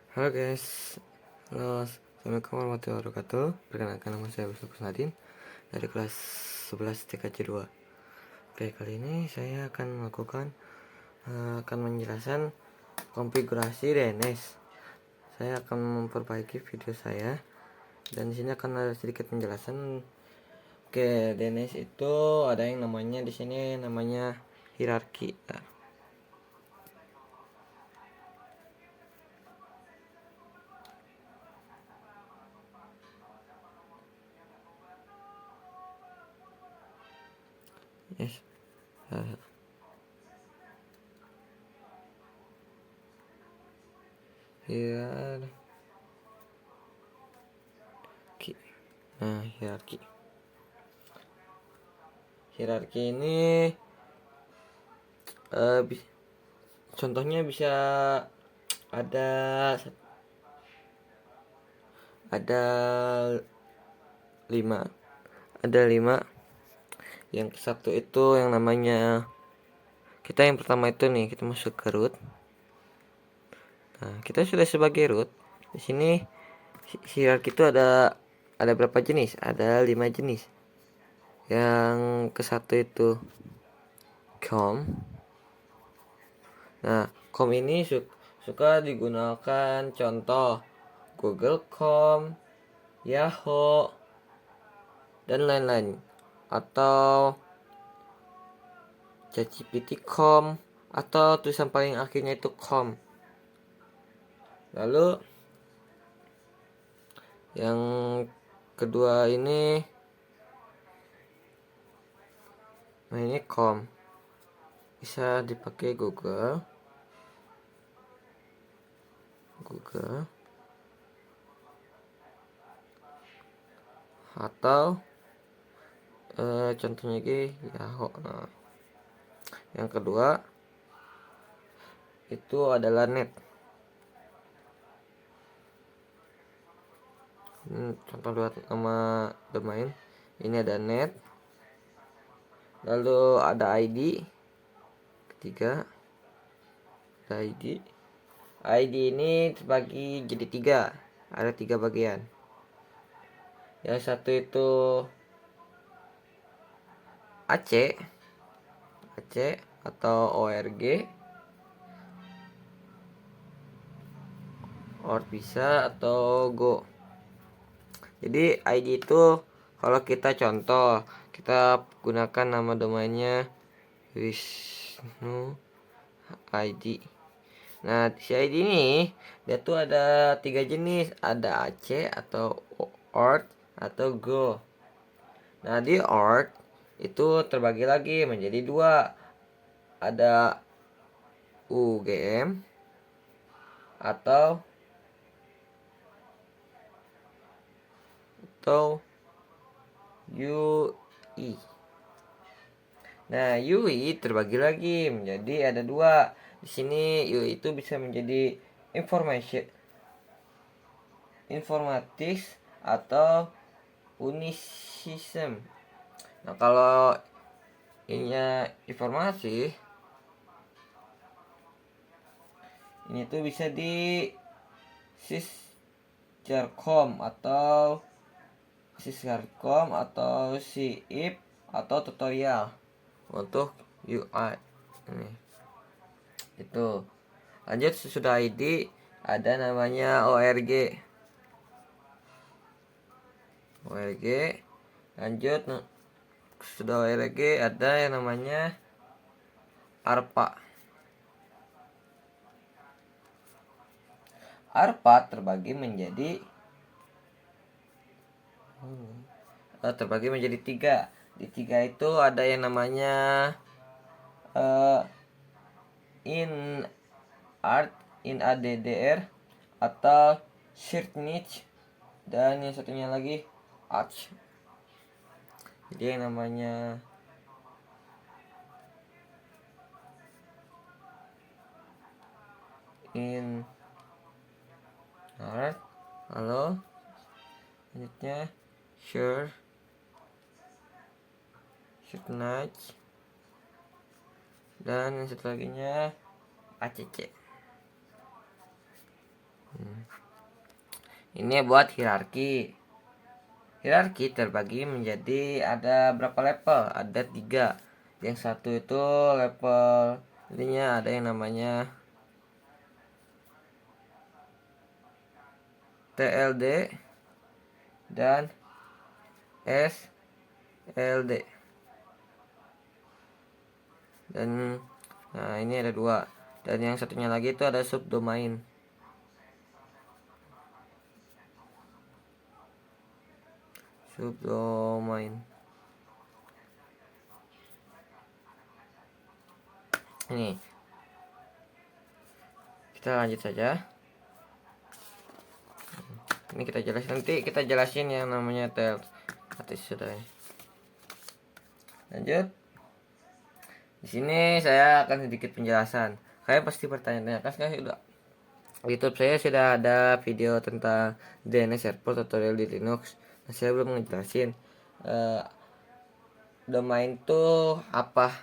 Halo guys, halo, assalamualaikum warahmatullahi wabarakatuh. Perkenalkan, nama saya Wisnu Kusnadin dari kelas 11 TKJ 2. Oke, kali ini saya akan menjelaskan konfigurasi DNS. Saya akan memperbaiki video saya dan di sini akan ada sedikit penjelasan. Oke, DNS itu ada yang namanya di sini namanya hierarki. Yes. Hierarki. Nah, hierarki ini contohnya bisa ada ada 5. Yang satu itu yang namanya, kita yang pertama itu nih, kita masuk ke root. Nah, kita sudah sebagai root. Di sini hierarki itu ada berapa jenis? Ada 5 jenis. Yang ke satu itu com. Nah, com ini suka digunakan contoh Google.com, Yahoo, dan lain-lain, atau ChatGPT.com, atau tulisan paling akhirnya itu com. Lalu yang kedua ini com, bisa dipakai Google atau contohnya lagi Yahoo. Nah, yang kedua itu adalah net. Contoh buat nama domain ini ada net. Lalu ada ID. Ketiga ada ID ini terbagi jadi 3. Ada 3 bagian. Yang satu itu AC atau ORG, bisa atau Go. Jadi ID itu kalau kita contoh, kita gunakan nama domainnya Wisnu ID. Nah, si ID ini dia tuh ada 3 jenis, ada AC atau ORG atau Go. Nah, di ORG itu terbagi lagi menjadi 2. Ada UGM atau UI. Nah, UI terbagi lagi menjadi ada 2. Di sini UI itu bisa menjadi informatis atau unisystem. Nah, kalau ininya informasi, ini tuh bisa di sysjarcom atau SIP atau tutorial untuk UI ini. Itu. Lanjut, sesudah ID ada namanya ORG. Lanjut, sudah ORG ada yang namanya ARPA. ARPA terbagi menjadi 3. Di 3 itu ada yang namanya ADDR atau shared niche, dan yang satunya lagi ARCH. Jadi yang namanya halo, selanjutnya shared niche, dan yang satu laginya ACC. Ini buat hierarki. Hierarki terbagi menjadi ada berapa level? Ada 3. Yang satu itu level ininya ada yang namanya TLD dan SLD. Dan nah ini ada 2. Dan yang satunya lagi itu ada subdomain. Subdomain. Ini. Kita lanjut saja. Ini kita jelasin, nanti kita jelasin yang namanya tel atas sudah. Lanjut. Di sini saya akan sedikit penjelasan. Kalian pasti bertanya-tanya, kan saya sudah YouTube saya sudah ada video tentang DNS server tutorial di Linux. Nah, saya belum ngejelasin domain itu apa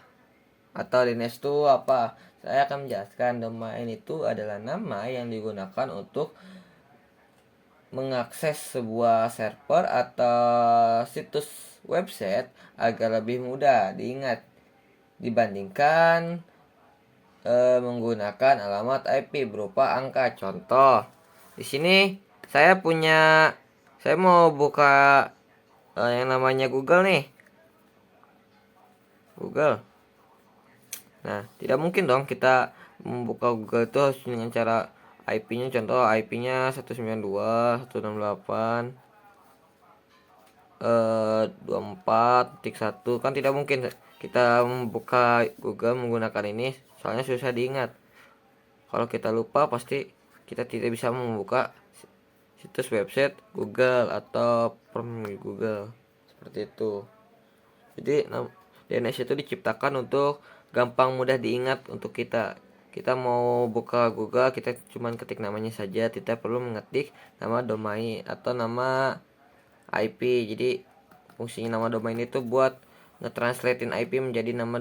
atau DNS itu apa. Saya akan menjelaskan domain itu adalah nama yang digunakan untuk mengakses sebuah server atau situs website agar lebih mudah diingat dibandingkan menggunakan alamat IP berupa angka. Contoh, di sini saya mau buka yang namanya Google nih. Google. Nah, tidak mungkin dong kita membuka Google itu harus dengan cara IP-nya. Contoh IP-nya 192.24.1 kan tidak mungkin kita membuka Google menggunakan ini, soalnya susah diingat. Kalau kita lupa pasti kita tidak bisa membuka situs website Google atau form Google seperti itu. Jadi DNS itu diciptakan untuk gampang mudah diingat untuk kita. Kita mau buka Google, kita cuma ketik namanya saja, tidak perlu mengetik nama domain atau nama IP. Jadi fungsinya nama domain itu buat nge-translatein IP menjadi nama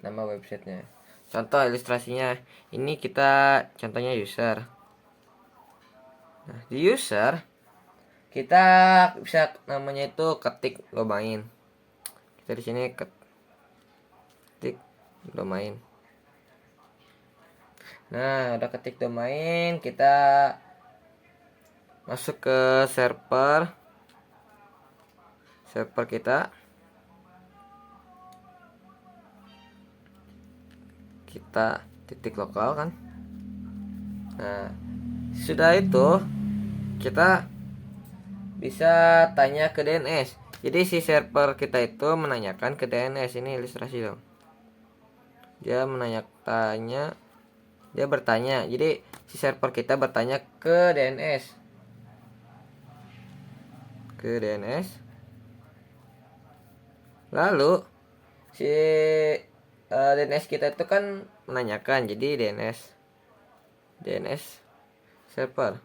websitenya. Contoh ilustrasinya, ini kita contohnya user. Nah, di user kita bisa namanya itu ketik domain. Kita di sini ketik domain. Nah, udah ketik domain, kita masuk ke server kita. Kita titik lokal kan. Nah, sudah itu kita bisa tanya ke DNS. Jadi si server kita itu menanyakan ke DNS. Ini ilustrasi dong. Dia bertanya. Jadi si server kita bertanya ke DNS. Lalu si DNS kita itu kan menanyakan. Jadi DNS server.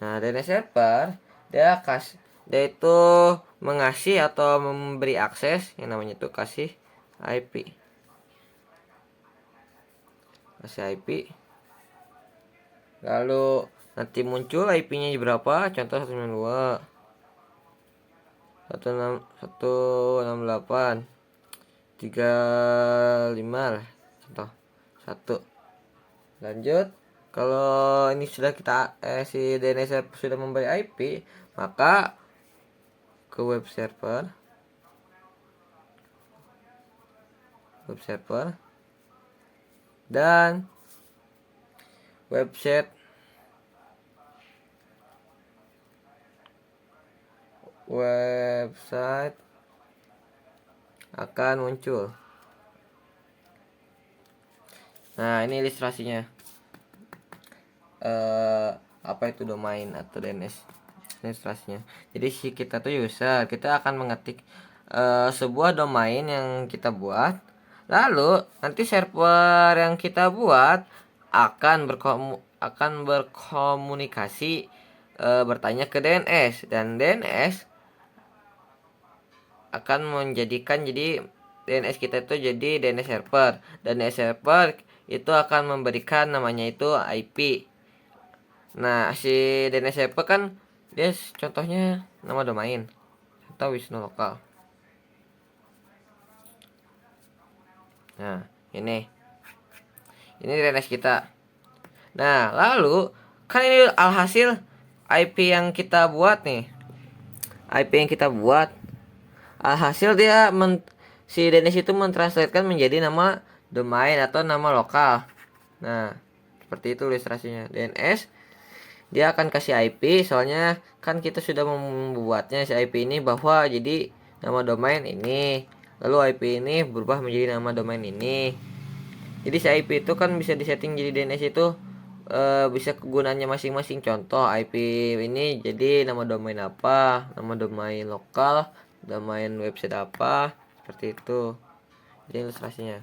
Nah, DNS server dia itu mengasih atau memberi akses yang namanya itu kasih IP. Lalu nanti muncul IP-nya berapa? Contoh 192.168.35 lah. Contoh 1. Lanjut. Kalau ini sudah si DNS sudah memberi IP, maka ke web server dan website akan muncul. Nah, ini ilustrasinya. Apa itu domain atau DNS? Ilustrasinya. Jadi si kita tuh user, kita akan mengetik sebuah domain yang kita buat. Lalu nanti server yang kita buat akan berkomunikasi bertanya ke DNS, dan DNS akan menjadikan jadi DNS kita itu jadi DNS server. DNS server itu akan memberikan namanya itu IP. Nah, si DNS server kan dia contohnya nama domain atau Wisnu lokal. Nah, ini DNS kita. Nah, lalu kan ini alhasil IP yang kita buat nih. IP yang kita buat alhasil dia si DNS itu mentranslatekan menjadi nama domain atau nama lokal. Nah, seperti itu ilustrasinya. DNS dia akan kasih IP, soalnya kan kita sudah membuatnya si IP ini bahwa jadi nama domain ini, lalu IP ini berubah menjadi nama domain ini. Jadi si IP itu kan bisa disetting jadi DNS itu bisa kegunaannya masing-masing. Contoh IP ini jadi nama domain apa, nama domain lokal, domain website apa, seperti itu. Jadi ilustrasinya.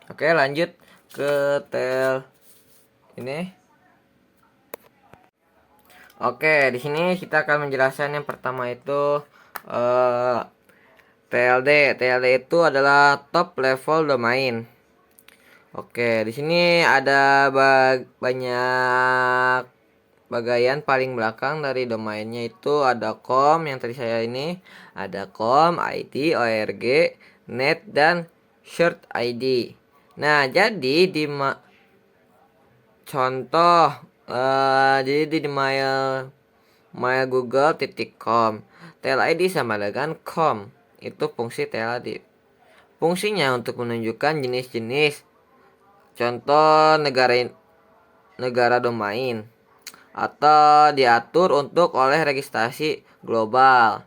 Oke, lanjut ke tel ini. Oke, di sini kita akan menjelaskan yang pertama itu TLD. TLD itu adalah top level domain. Oke, di sini ada banyak bagian paling belakang dari domainnya itu ada com yang tadi saya ini, ada com, ID, org, net dan short ID. Nah, jadi di contoh jadi di mail google.com TLID sama dengan com, itu fungsi TLID. Fungsinya untuk menunjukkan jenis-jenis contoh negara domain atau diatur untuk oleh registrasi global.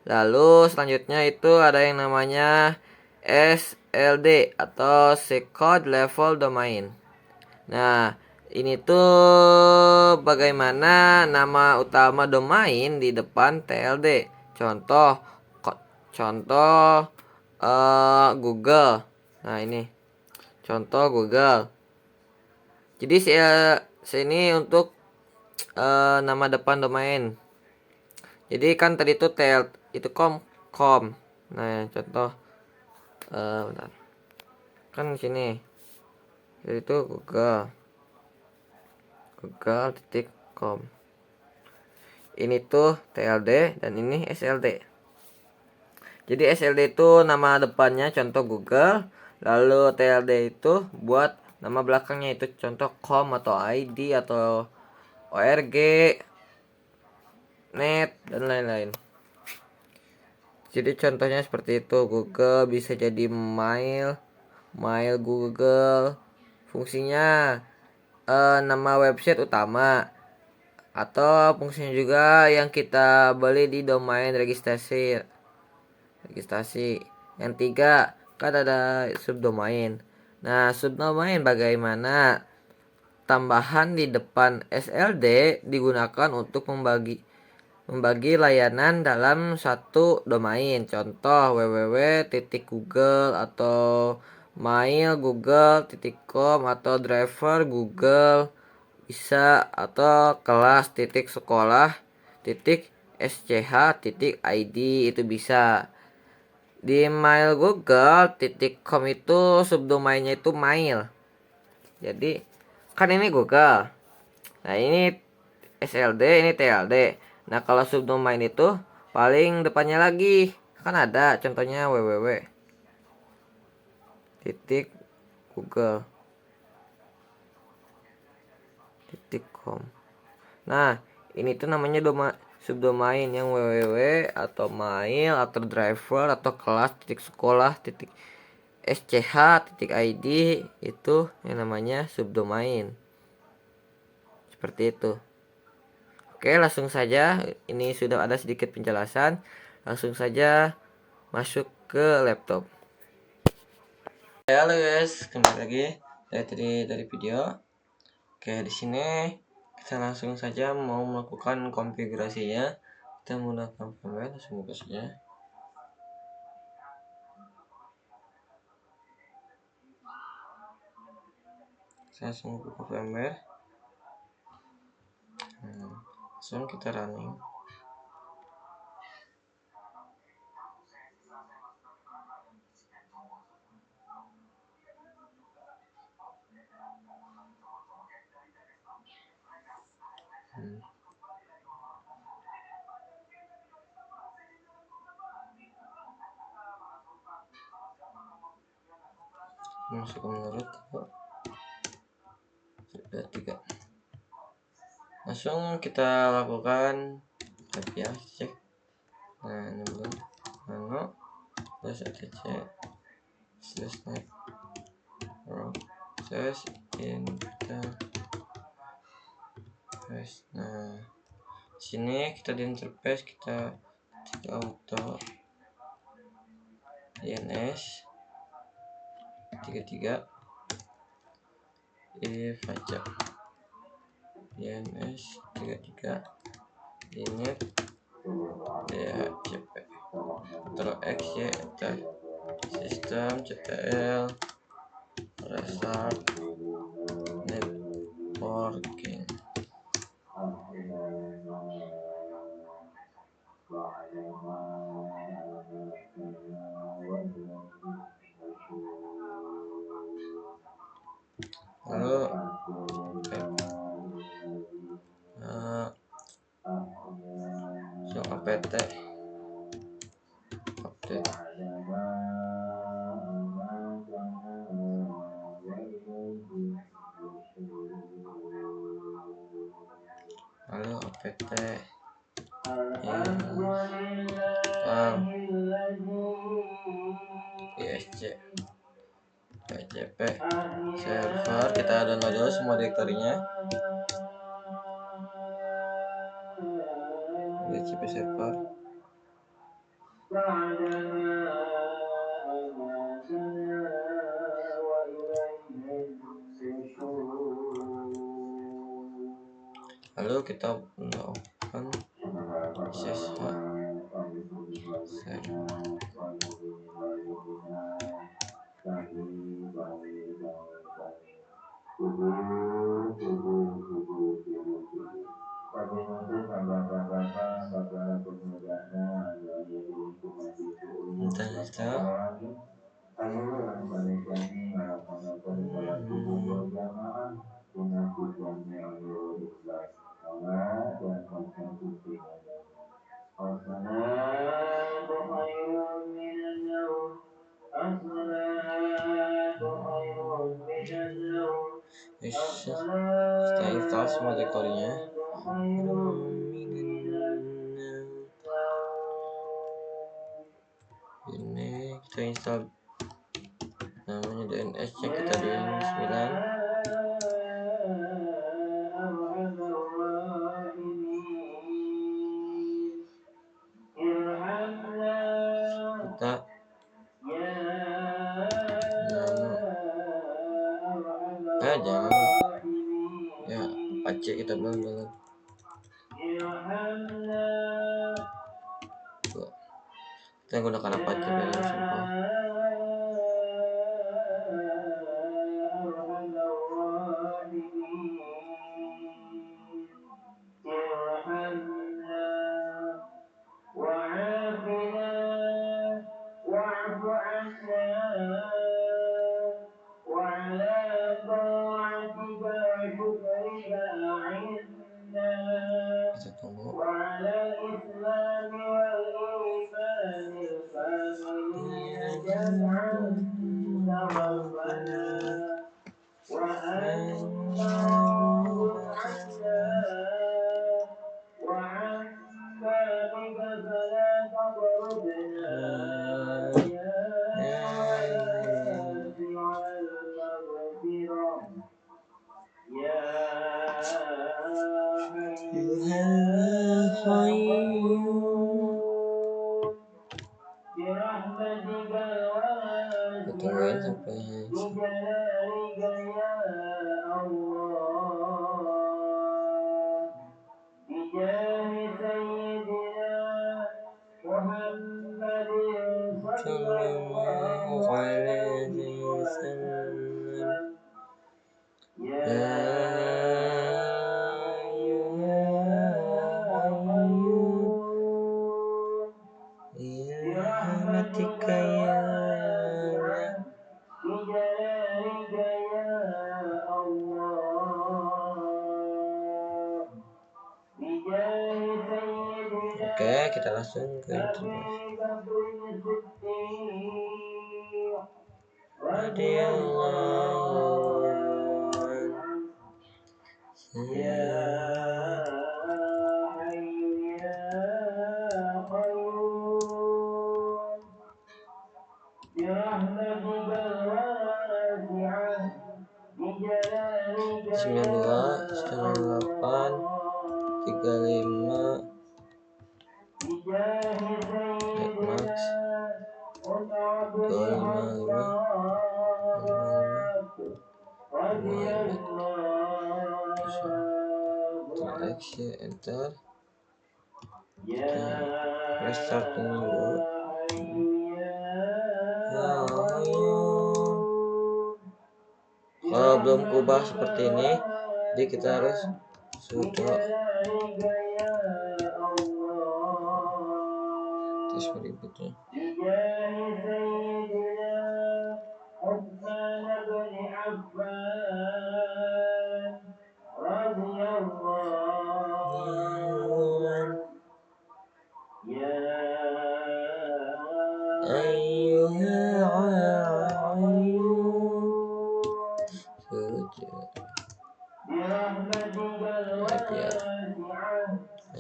Lalu selanjutnya itu ada yang namanya SLD atau Second Level Domain. Nah, ini tuh bagaimana nama utama domain di depan TLD. Contoh Google. Nah, ini contoh Google. Jadi sini untuk nama depan domain. Jadi kan tadi itu itu com. Nah, contoh bentar. Kan di sini. Jadi itu google.com. Ini tuh TLD dan ini SLD. Jadi SLD itu nama depannya contoh Google, lalu TLD itu buat nama belakangnya itu contoh com atau ID atau org, net dan lain-lain. Jadi contohnya seperti itu. Google bisa jadi mail Google. Fungsinya nama website utama, atau fungsinya juga yang kita beli di domain registrasi. Yang tiga kan ada subdomain. Nah, subdomain bagaimana tambahan di depan SLD digunakan untuk membagi layanan dalam satu domain. Contoh www.google atau mail.google.com atau driver Google bisa, atau kelas.sekolah.sch.id itu bisa. Di mail.google.com itu subdomainnya itu mail. Jadi kan ini Google. Nah, ini SLD, ini TLD. Nah, kalau subdomain itu paling depannya lagi kan ada contohnya www.google.com. Nah, ini tuh namanya subdomain yang www atau mail atau driver atau kelas.sekolah.sch.id itu yang namanya subdomain. Seperti itu. Oke, langsung saja. Ini sudah ada sedikit penjelasan. Langsung saja masuk ke laptop. Halo guys, kembali lagi dari video. Oke, di sini kita langsung saja mau melakukan konfigurasinya. Kita menggunakan firmware, langsung buka saja. Saya langsung buka firmware. Langsung kita running. Masuk menurut sudah 3. Langsung kita lakukan ya, cek. Nah, ini belum nano terus etc slash net proses interface. Nah, sini kita di interface kita cek auto INS 33 if aja INS 33 init DHCP Ctrl X Y enter sistem ctl restart networking. Lalu apt update. Lalu apt ISC PCP server, kita download dulu semua direktorinya. PCP server. Lalu kita melakukan SSH kita install semua direktorinya. Ini kita install namanya DNS yang kita di 9. Kita jangan ya Apache kita belum download. Kita gunakan Apache biar lebih simpel. Kita tunggu. Tungguin sampai langsung ke interface. Sembilan dua, 35, Netmax 255, 55, X ya, enter. Kita restart dulu. Kalau belum kubah seperti ini, jadi kita harus sudo tes berikutnya.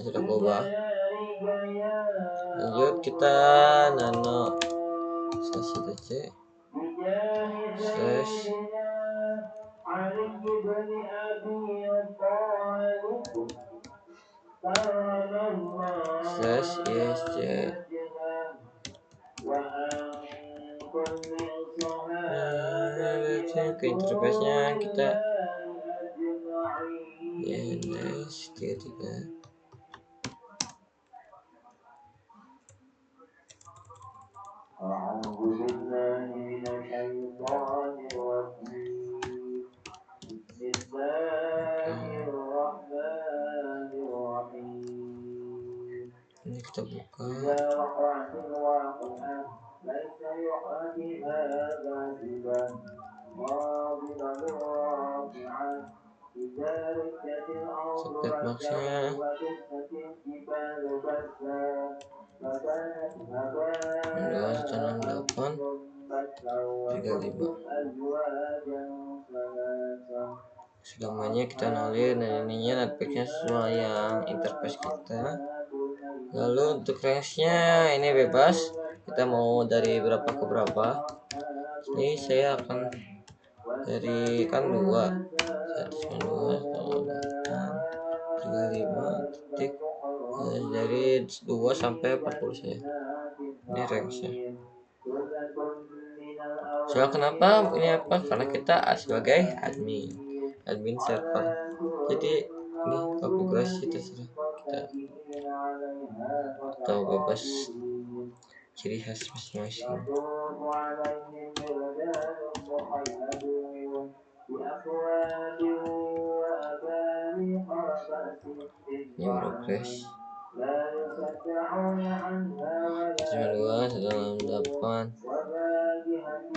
Sudah kubah. Lanjut kita nano /dc /isc ke interface-nya kita INS 33. Ini kita buka. Soket boxnya. Dua 168 35. Semuanya kita nolin, dan ininya netpacknya sesuai yang interface kita. Lalu untuk range-nya ini bebas, kita mau dari berapa ke berapa. Ini saya akan dari kan 2 192 titik dari 2 sampai 40 saya. Ini range-nya. Soal kenapa ini apa? Karena kita sebagai admin server. Jadi ini konfigurasi terserah kita atau bebas ciri khas masing-masing. Ini progress 92 168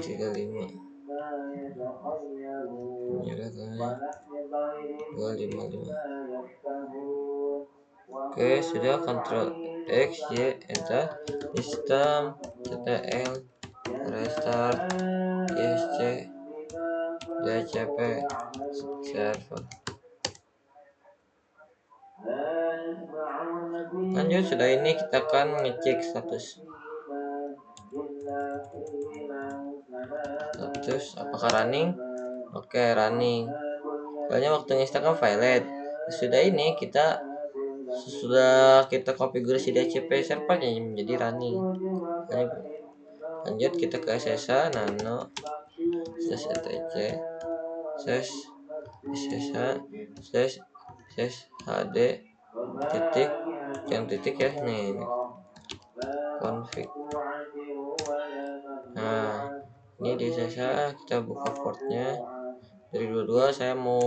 35. Menyerahkannya 255. Oke, sudah. Ctrl X Y enter. Sistem ctl restart isc dcp server. Lanjut, sudah ini kita akan ngecek status apakah running. Oke, running. Soalnya waktu install file. Sudah ini kita konfigurasi DHCP servernya menjadi running. Lanjut kita ke SSH nano /etc /hd titik ya nih config. Nah, ini di SSH kita buka portnya dari 22, saya mau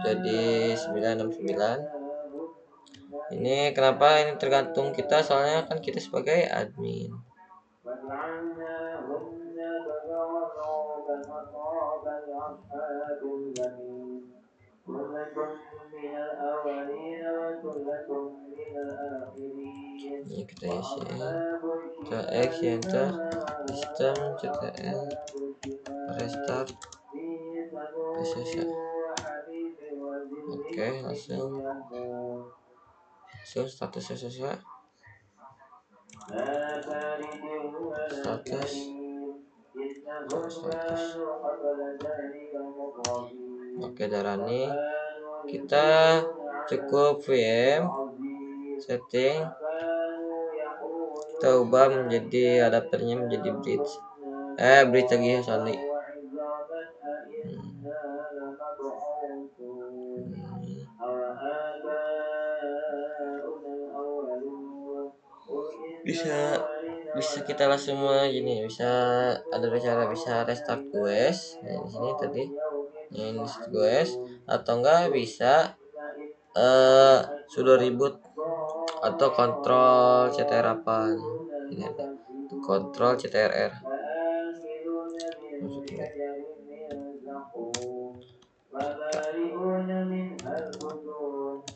jadi 969. Ini kenapa ini tergantung kita, soalnya kan kita sebagai admin. Ini kita isi Ctrl X, enter, sistem, ctl, restart, SSH. Oke, langsung status SSH, status. Oke, darani kita cukup VM setting, kita ubah menjadi adapternya menjadi bridge lagi ya, sorry. Bisa kita langsung gini, bisa ada cara bisa restart OS. Nah, di sini tadi ini restart OS, atau enggak bisa sudah reboot atau kontrol CTR apa. Ini ada kontrol CTRR.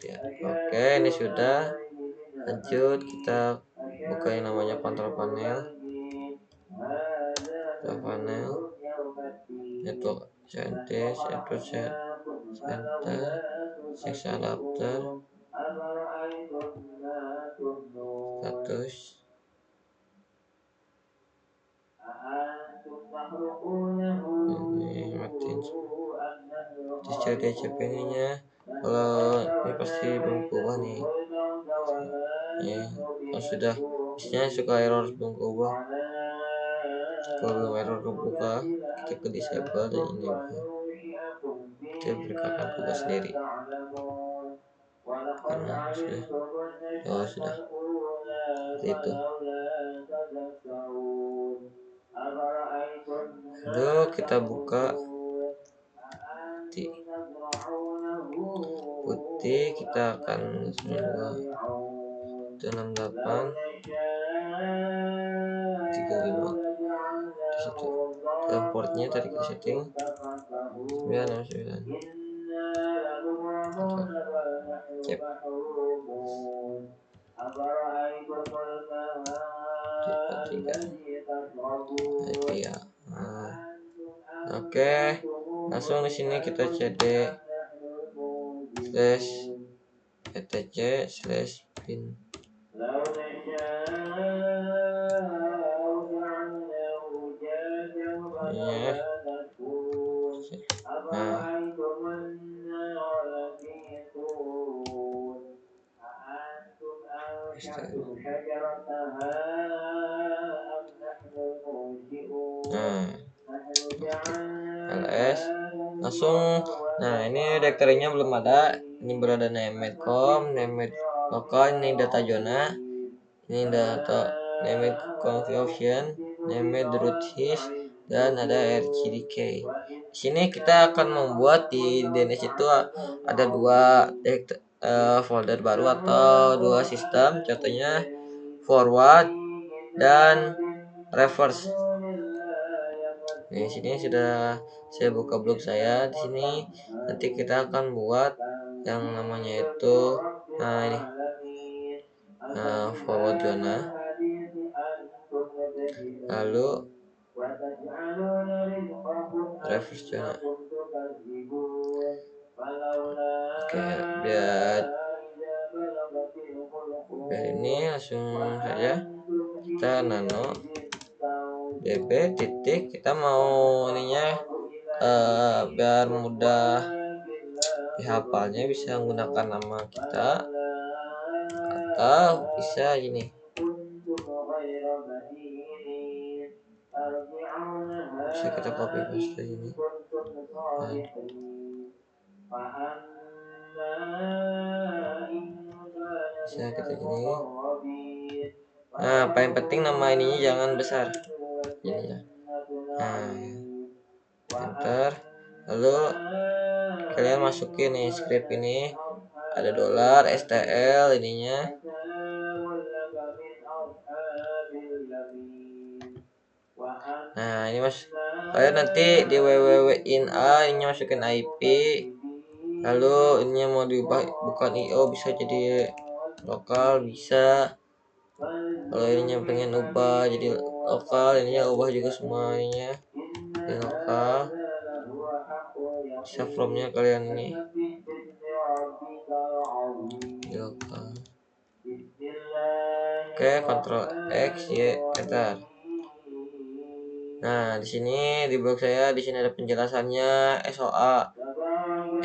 Ya, oke, ini sudah. Lanjut kita buka yang namanya kontrol panel. Network center, section adapter, status. Ini matiin. Terus cari DCP nya. Kalau ini pasti belum keubah nih. Ya, sudah. Biasanya suka error belum keubah. Kalau belum error kebuka, kita ke disable dan ini kita berikan keubah sendiri. Karena sudah seperti itu. Lalu kita buka putih, kita akan 92 168 35 portnya tadi kita setting 969. Cep. Ya. Oke, langsung di sini kita cd /etc/pin. Ya. LS langsung. Nah, ini direktorinya belum ada. Ini berada name.com, name lokal, ini data zona, ini data name confusion, name root his, dan ada RCDK. Di sini kita akan membuat di DNS itu ada dua folder baru atau dua sistem, contohnya forward dan reverse. Nah, di sini sudah saya buka blog saya. Di sini nanti kita akan buat yang namanya itu ini forward zona, lalu reverse zona. Oke, biar ini langsung saja kita nano db titik, kita mau ininya biar mudah dihafalnya bisa menggunakan nama kita atau bisa gini. Bisa kita copy paste ini. Bisa kita gini. Nah, paling penting nama ininya jangan besar. Ini ya. Nah, enter. Lalu kalian masukin nih script ini, ada $stl ininya. Nah, ini mas, kalian nanti di www.ina ini masukin IP, lalu ini mau diubah bukan IO, bisa jadi lokal, bisa Kalau ininya pengen ubah jadi lokal, ininya ubah juga semua ininya di lokal. Bisa fromnya kalian ini di lokal. Oke, Ctrl X, Y, enter. Nah, di sini di blog saya di sini ada penjelasannya SOA.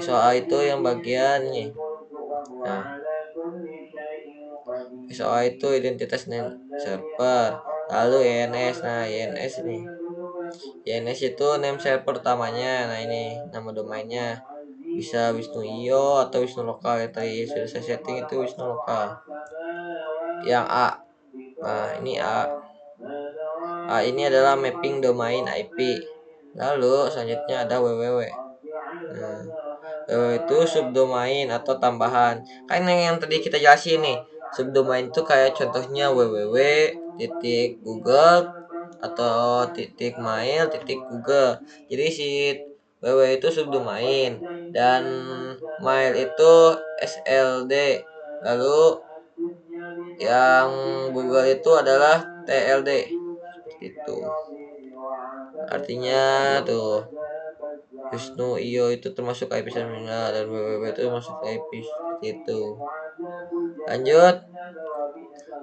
SOA itu yang bagian ini. Nah, SOA itu identitas name server. Lalu INS. Nah, INS ini. INS itu name server pertamanya. Nah, ini nama domainnya. Bisa Wisnu Iyo atau Wisnu Lokal ya, tadi sudah saya setting itu Wisnu Lokal. Yang A. Nah, ini A. Ini adalah mapping domain IP. Lalu selanjutnya ada www. Nah, www itu subdomain atau tambahan. Kan yang tadi kita jelasin nih, subdomain itu kayak contohnya www.google atau .mail.google. Jadi si www itu subdomain dan mail itu SLD. Lalu yang Google itu adalah TLD. Itu artinya tuh Wisnu Iyo itu termasuk IP terminal dan www itu masuk IP itu. Lanjut,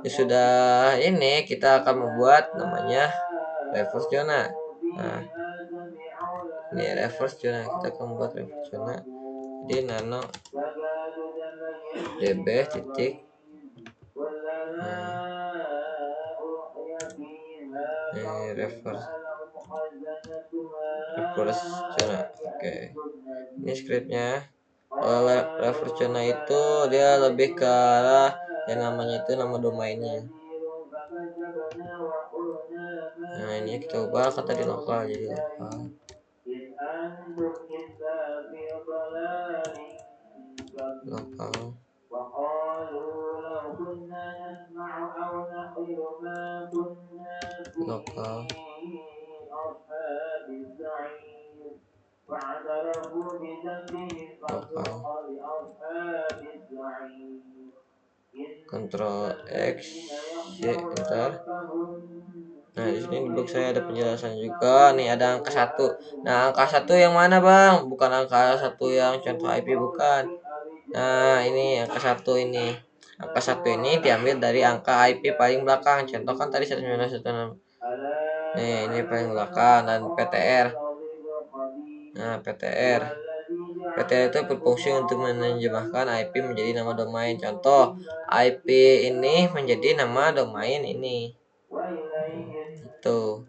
sudah ini kita akan membuat namanya reverse zona. Nah, ini reverse zona, kita akan membuat reverse zona. Jadi nano db titik. Ini reverse zona. Oke, ini scriptnya. Kalau reverse zona itu dia lebih ke arah yang namanya itu nama domainnya. Nah, ini kita ubah kata di lokal jadi lokal. Lokal. Lokal. Ctrl X, Y, enter. Nah, di sini di blog saya ada penjelasan juga. Nih ada angka 1. Nah, angka 1 yang mana, Bang? Bukan angka 1 yang contoh IP, bukan. Nah, ini angka 1 ini. Angka 1 ini diambil dari angka IP paling belakang. Contoh kan tadi 191. Nih, ini paling belakang dan PTR. Nah, PTR. PTR itu berfungsi untuk menerjemahkan IP menjadi nama domain. Contoh, IP ini menjadi nama domain ini. Itu.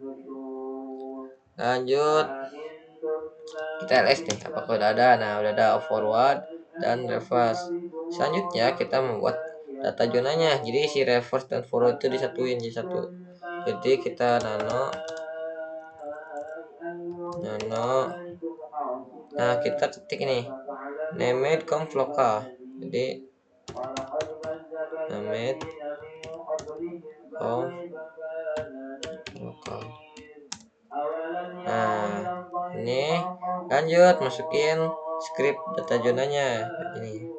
Lanjut. Kita ls nih, apakah udah ada? Nah, udah ada forward dan reverse. Selanjutnya kita membuat data zonanya. Jadi si reverse dan forward itu disatuin jadi satu. Jadi kita nano. Nah, kita ketik ini named conf local. Jadi named conf local. Nah, ini lanjut masukin script data zonanya ini.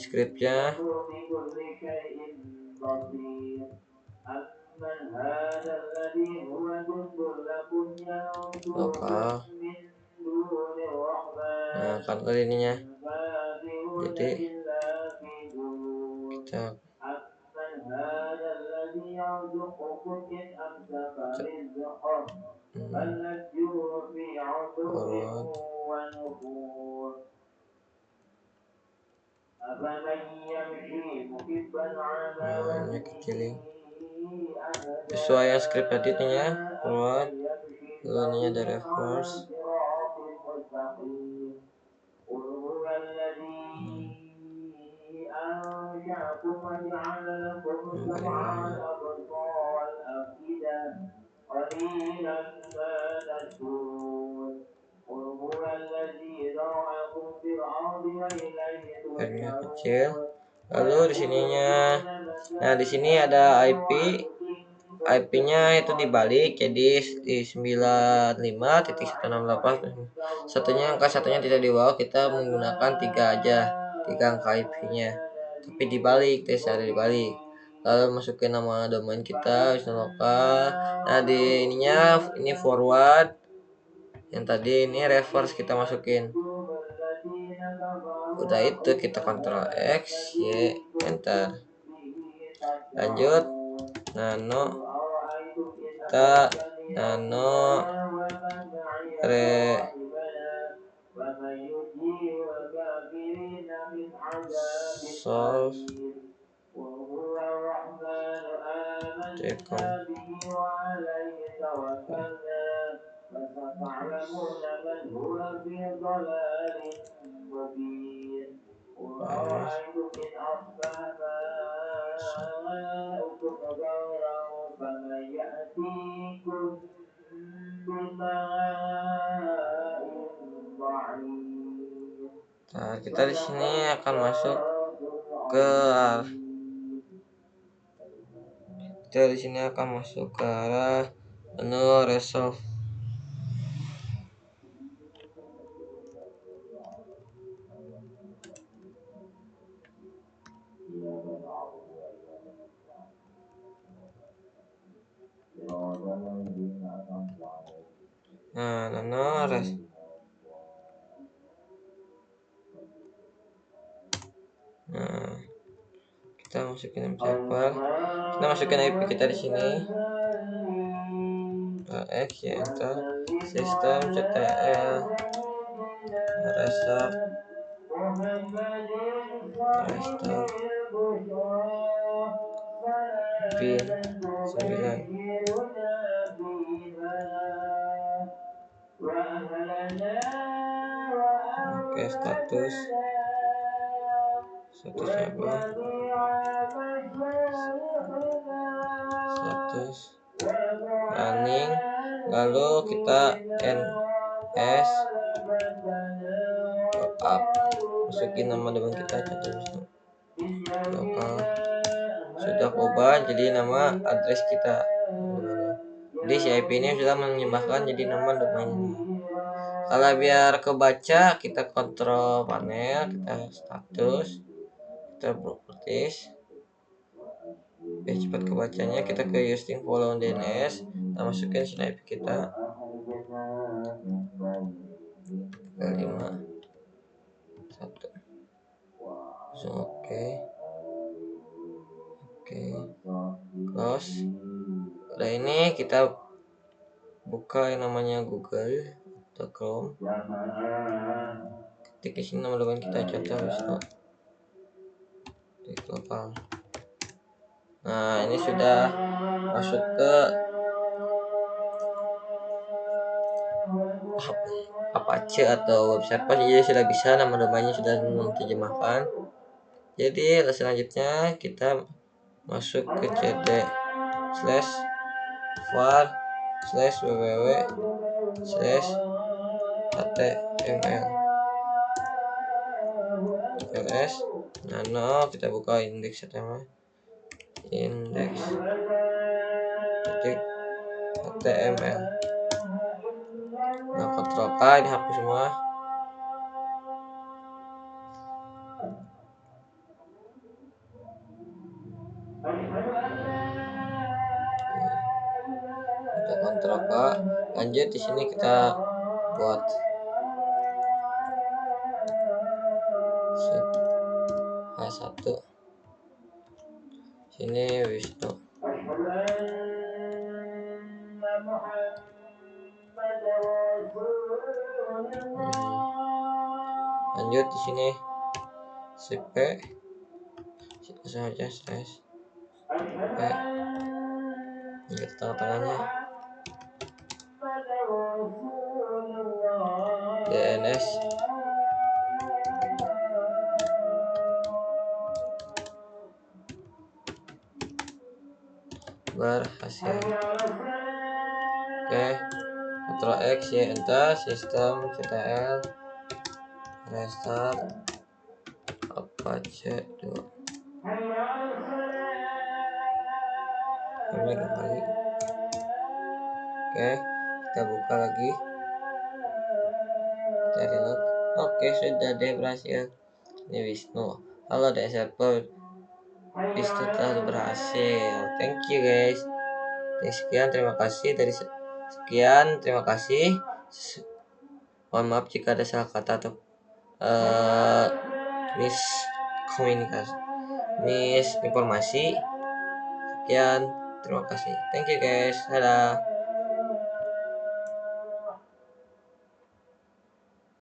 Scriptnya lokal. Nah, kantor ininya. Jadi kita nah, ini kecilin sesuai yang script tadi nya forward, lalu ini ada reverse. R-nya kecil. Lalu di sininya, nah di sini ada IP-nya itu dibalik jadi di 95.168. Satunya angka satunya tidak di bawah, kita menggunakan 3 aja. 3 angka IP-nya, tapi dibalik, tes ada dibalik. Lalu masukin nama domain kita Wisnu Lokal. Nah di ininya ini forward, yang tadi ini reverse kita masukin. Udah itu kita Ctrl X, Y, enter. Lanjut, nano, kita nano, solve, tekom. Nah, kita di sini akan masuk ke arah menu resolve. Nah, Nah, kita masukin server. Kita masukin IP kita di sini. X, ya, enter. Sistem CTL restart pin 9. Oke, statusnya apa? Status running. Lalu kita ns up, masukin nama domain kita contoh Wisnu Lokal. Sudah ubah jadi nama address kita. Jadi si IP ini sudah menambahkan jadi nama domain ini. Kalau biar kebaca, kita kontrol panel, kita status, kita properties. Biar cepat kebacanya, kita ke using follow DNS, kita masukin sini IP kita 5 1. Oke, close. Udah, ini kita buka yang namanya Google atau Chrome. Ketik di sini nama domain kita, contoh Wisnu Lokal. Nah, ini sudah masuk ke Apache atau website pas, jadi sudah bisa, nama domainnya sudah diterjemahkan. Jadi selanjutnya kita masuk ke cd/www/html ls nano, kita buka indeks HTML, index.html. Nah, Ctrl K, ini hapus semua. Kita Ctrl K. Lanjut, di sini kita buat H1. Sini Wisnu. Lanjut di sini cp saja slash p, ini tengah-tengahnya DNS berhasil. Oke, Ctrl X, Y, enter. Sistem CTL restart Apache 2. Kembali. Oke, kita buka lagi, kita reload. Oke, sudah deh berhasil. Ini Wisnu. Halo developer, Wisnu telah berhasil. Thank you guys. Sekian, terima kasih dari sekian, terima kasih. Mohon maaf jika ada salah kata atau miskomunikasi, misinformasi. Sekian, terima kasih. Thank you guys. Dadah.